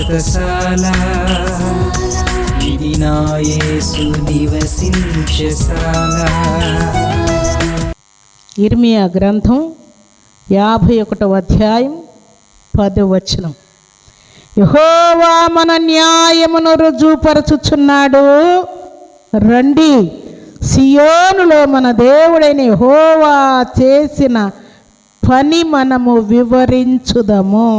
వ్రతశాల ఇది నా యేసు నివసించశాల. ఇర్మియా గ్రంథం 51వ అధ్యాయం 10వ వచనం. యెహోవా మన న్యాయమును రుజువుపరచుచున్నాడు, రండి సియోనులో మన దేవుడైన యెహోవా చేసిన పని మనము వివరించుదము.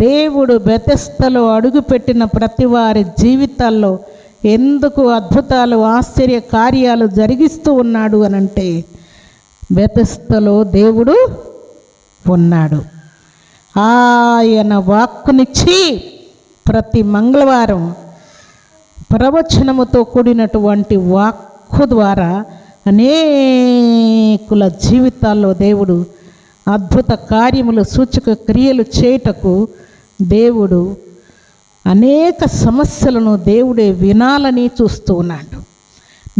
దేవుడు బెతెస్దాలో అడుగుపెట్టిన ప్రతి వారి జీవితాల్లో ఎందుకు అద్భుతాలు ఆశ్చర్య కార్యాలు జరిగిస్తూ ఉన్నాడు అనంటే బెతెస్దాలో దేవుడు ఉన్నాడు. ఆయన వాక్కునిచ్చి ప్రతి మంగళవారం ప్రవచనముతో కూడినటువంటి వాక్కు ద్వారా అనేకుల జీవితాల్లో దేవుడు అద్భుత కార్యములు సూచక క్రియలు చేయుటకు దేవుడు అనేక సమస్యలను దేవుడే వినాలని చూస్తూ ఉన్నాడు.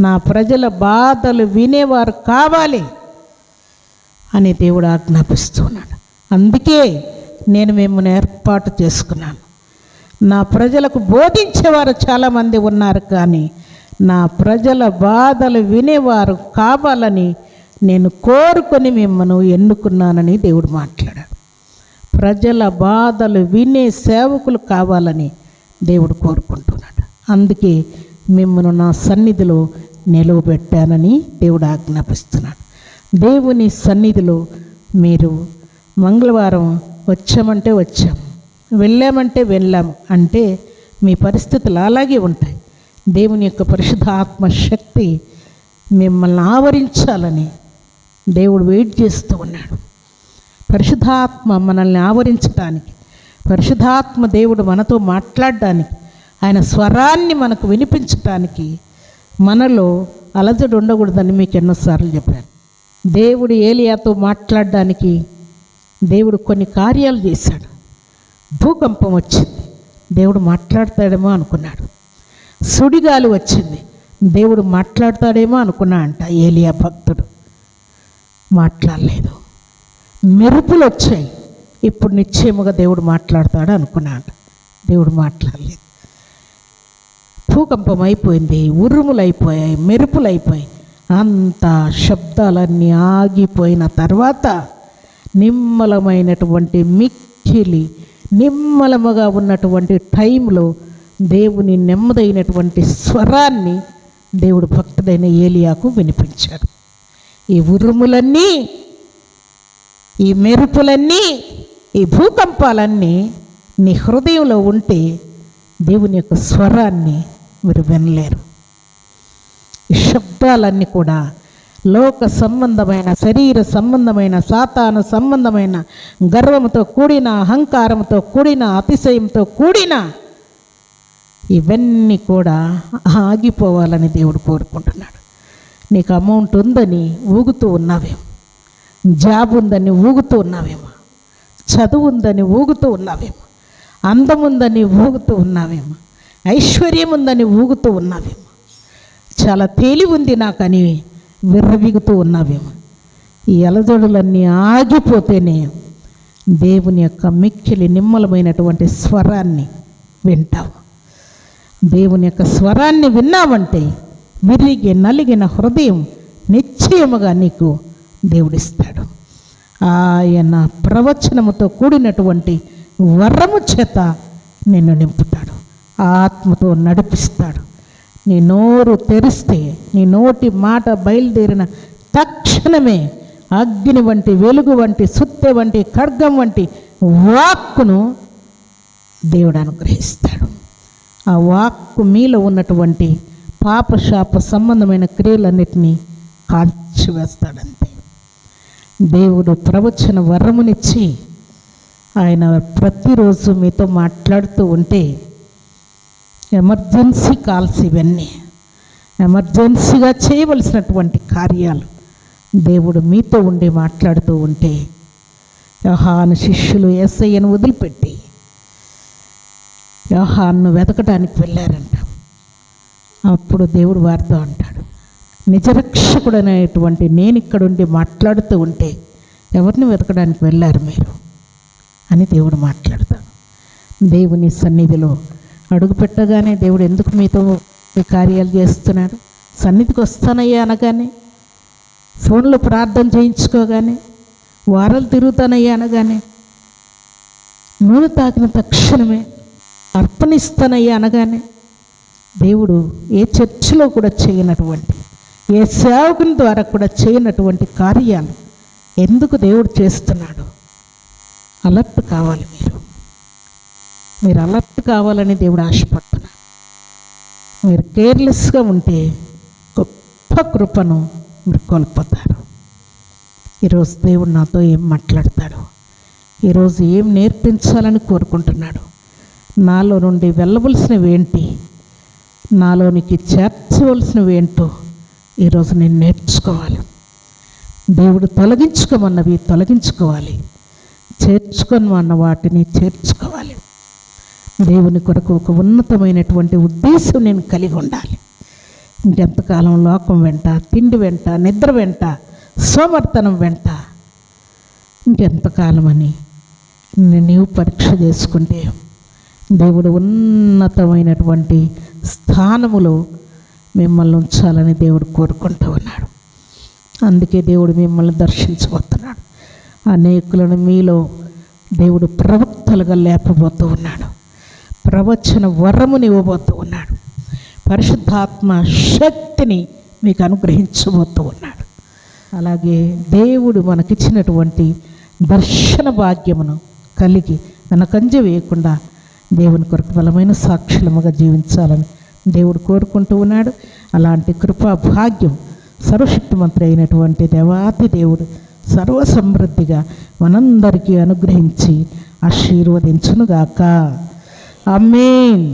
నా ప్రజల బాధలు వినేవారు కావాలి అని దేవుడు ఆజ్ఞాపిస్తున్నాడు. అందుకే నేను మిమ్మల్ని ఏర్పాటు చేసుకున్నాను. నా ప్రజలకు బోధించేవారు చాలామంది ఉన్నారు, కానీ నా ప్రజల బాధలు వినేవారు కావాలని నేను కోరుకొని మిమ్మల్ని ఎన్నుకున్నానని దేవుడు మాట్లాడాడు. ప్రజల బాధలు వినే సేవకులు కావాలని దేవుడు కోరుకుంటున్నాడు. అందుకే మిమ్మల్ని నా సన్నిధిలో నిలువబెట్టానని దేవుడు ఆజ్ఞాపిస్తున్నాడు. దేవుని సన్నిధిలో మీరు మంగళవారం వచ్చామంటే వచ్చాం, వెళ్ళామంటే వెళ్ళాము అంటే మీ పరిస్థితులు అలాగే ఉంటాయి. దేవుని యొక్క పరిశుద్ధ ఆత్మశక్తి మిమ్మల్ని ఆవరించాలని దేవుడు వెయిట్ చేస్తూ ఉన్నాడు. పరిశుద్ధాత్మ మనల్ని ఆవరించడానికి, పరిశుద్ధాత్మ దేవుడు మనతో మాట్లాడడానికి, ఆయన స్వరాన్ని మనకు వినిపించడానికి మనలో అలజడి ఉండకూడదని మీకు ఎన్నోసార్లు చెప్పాను. దేవుడు ఏలియాతో మాట్లాడడానికి దేవుడు కొన్ని కార్యాలు చేశాడు. భూకంపం వచ్చింది, దేవుడు మాట్లాడతాడేమో అనుకున్నాడు. సుడిగాలి వచ్చింది, దేవుడు మాట్లాడతాడేమో అనుకున్నా అంట. ఏలియా భక్తుడు మాట్లాడలేదు. మెరుపులు వచ్చాయి, ఇప్పుడు నిశ్చయముగా దేవుడు మాట్లాడతాడు అనుకున్నా అంట. దేవుడు మాట్లాడలేదు. భూకంపం అయిపోయింది, ఉరుములు అయిపోయాయి, మెరుపులు అయిపోయాయి. అంత శబ్దాలన్నీ ఆగిపోయిన తర్వాత నిమ్మలమైనటువంటి మిక్కిలి నిమ్మలముగా ఉన్నటువంటి టైంలో దేవుని నెమ్మదైనటువంటి స్వరాన్ని దేవుడు భక్తుడైన ఏలియాకు వినిపించాడు. ఈ ఉరుములన్నీ, ఈ మెరుపులన్నీ, ఈ భూకంపాలన్నీ నీ హృదయంలో ఉంటే దేవుని యొక్క స్వరాన్ని మీరు వినలేరు. ఈ శబ్దాలన్నీ కూడా లోక సంబంధమైన, శరీర సంబంధమైన, సాతాను సంబంధమైన, గర్వంతో కూడిన, అహంకారంతో కూడిన, అతిశయంతో కూడిన ఇవన్నీ కూడా ఆగిపోవాలని దేవుడు కోరుకుంటున్నాడు. నీకు అమౌంట్ ఉందని ఊగుతూ ఉన్నావేమో, జాబ్ ఉందని ఊగుతూ ఉన్నావేమో, చదువు ఉందని ఊగుతూ ఉన్నావేమో, అందం ఉందని ఊగుతూ ఉన్నావేమో, ఐశ్వర్యం ఉందని ఊగుతూ ఉన్నావేమో, చాలా తేలి ఉంది నాకని విర్రవీగుతూ ఉన్నావేమో. ఈ అలజడులన్నీ ఆగిపోతేనే దేవుని యొక్క మిక్కిలి నిమ్మలమైనటువంటి స్వరాన్ని వింటావు. దేవుని యొక్క స్వరాన్ని విన్నామంటే విరిగి నలిగిన హృదయం నిశ్చయముగా నీకు దేవుడిస్తాడు. ఆయన ప్రవచనముతో కూడినటువంటి వరము చేత నిన్ను నింపుతాడు, ఆత్మతో నడిపిస్తాడు. నీ నోరు తెరిస్తే, నీ నోటి మాట బయలుదేరిన తక్షణమే అగ్ని వంటి, వెలుగు వంటి, సుత్తె వంటి, ఖడ్గం వంటి వాక్కును దేవుడు అనుగ్రహిస్తాడు. ఆ వాక్కు మీలో ఉన్నటువంటి పాపశాప సంబంధమైన క్రియలన్నిటినీ కాల్చివేస్తాడంతే. దేవుడు ప్రవచన వరమునిచ్చి ఆయన ప్రతిరోజు మీతో మాట్లాడుతూ ఉంటే ఎమర్జెన్సీ కాల్స్, ఇవన్నీ ఎమర్జెన్సీగా చేయవలసినటువంటి కార్యాలు దేవుడు మీతో ఉండి మాట్లాడుతూ ఉంటే, యోహాను శిష్యులు యేసయ్యను వదిలిపెట్టి యోహాను వెతకడానికి వెళ్ళారంట. అప్పుడు దేవుడు వారితో అంటాడు, నిజరక్షకుడనేటువంటి నేను ఇక్కడుండి మాట్లాడుతూ ఉంటే ఎవరిని వెతకడానికి వెళ్ళారు మీరు అని దేవుడు మాట్లాడతాడు. దేవుని సన్నిధిలో అడుగు పెట్టగానే దేవుడు ఎందుకు మీతో ఈ కార్యాలు చేస్తున్నాడు? సన్నిధికి వస్తానయ్యా అనగానే, ఫోన్లో ప్రార్థన చేయించుకోగానే, వారాలు తిరుగుతానయ్యా అనగానే, నూనె తాకిన తక్షణమే అర్పణిస్తానయ్యా అనగానే, దేవుడు ఏ చర్చిలో కూడా చేయనటువంటి, ఏ సేవకుని ద్వారా కూడా చేయనటువంటి కార్యాలు ఎందుకు దేవుడు చేస్తున్నాడు? అలర్ట్ కావాలి. మీరు అలర్ట్ కావాలని దేవుడు ఆశపడుతున్నాడు. మీరు కేర్లెస్గా ఉంటే గొప్ప కృపను మీరు కోల్పోతారు. ఈరోజు దేవుడు నాతో ఏం మాట్లాడతాడు? ఈరోజు ఏం నేర్పించాలని కోరుకుంటున్నాడు? నాలో నుండి వెళ్ళవలసినవేంటి, నాలోనికి చేర్చవలసినవేంటో ఈరోజు నేను నేర్చుకోవాలి. దేవుడు తొలగించుకోమన్నవి తొలగించుకోవాలి, చేర్చుకోమన్న వాటిని చేర్చుకోవాలి. దేవుని కొరకు ఒక ఉన్నతమైనటువంటి ఉద్దేశం నేను కలిగి ఉండాలి. ఇంకెంతకాలం లోకం వెంట, తిండి వెంట, నిద్ర వెంట, సోమర్తనం వెంట ఇంకెంతకాలం అని నీవు పరీక్ష చేసుకుంటే దేవుడు ఉన్నతమైనటువంటి స్థానములో మిమ్మల్ని ఉంచాలని దేవుడు కోరుకుంటూ ఉన్నాడు. అందుకే దేవుడు మిమ్మల్ని దర్శించబోతున్నాడు. అనేకులను మీలో దేవుడు ప్రవక్తలుగా లేపబోతూ ఉన్నాడు. ప్రవచన వరముని ఇవ్వబోతూ ఉన్నాడు. పరిశుద్ధాత్మ శక్తిని మీకు అనుగ్రహించబోతూ ఉన్నాడు. అలాగే దేవుడు మనకిచ్చినటువంటి దర్శన భాగ్యమును కలిగి వెనకంజ వేయకుండా దేవుని కొరకు బలమైన సాక్షులముగా జీవించాలని దేవుడు కోరుకుంటూ ఉన్నాడు. అలాంటి కృపా భాగ్యం సర్వశక్తిమంతుడు అయినటువంటి దేవాతి దేవుడు సర్వసమృద్ధిగా మనందరికీ అనుగ్రహించి ఆశీర్వదించునుగాక. ఆమేన్.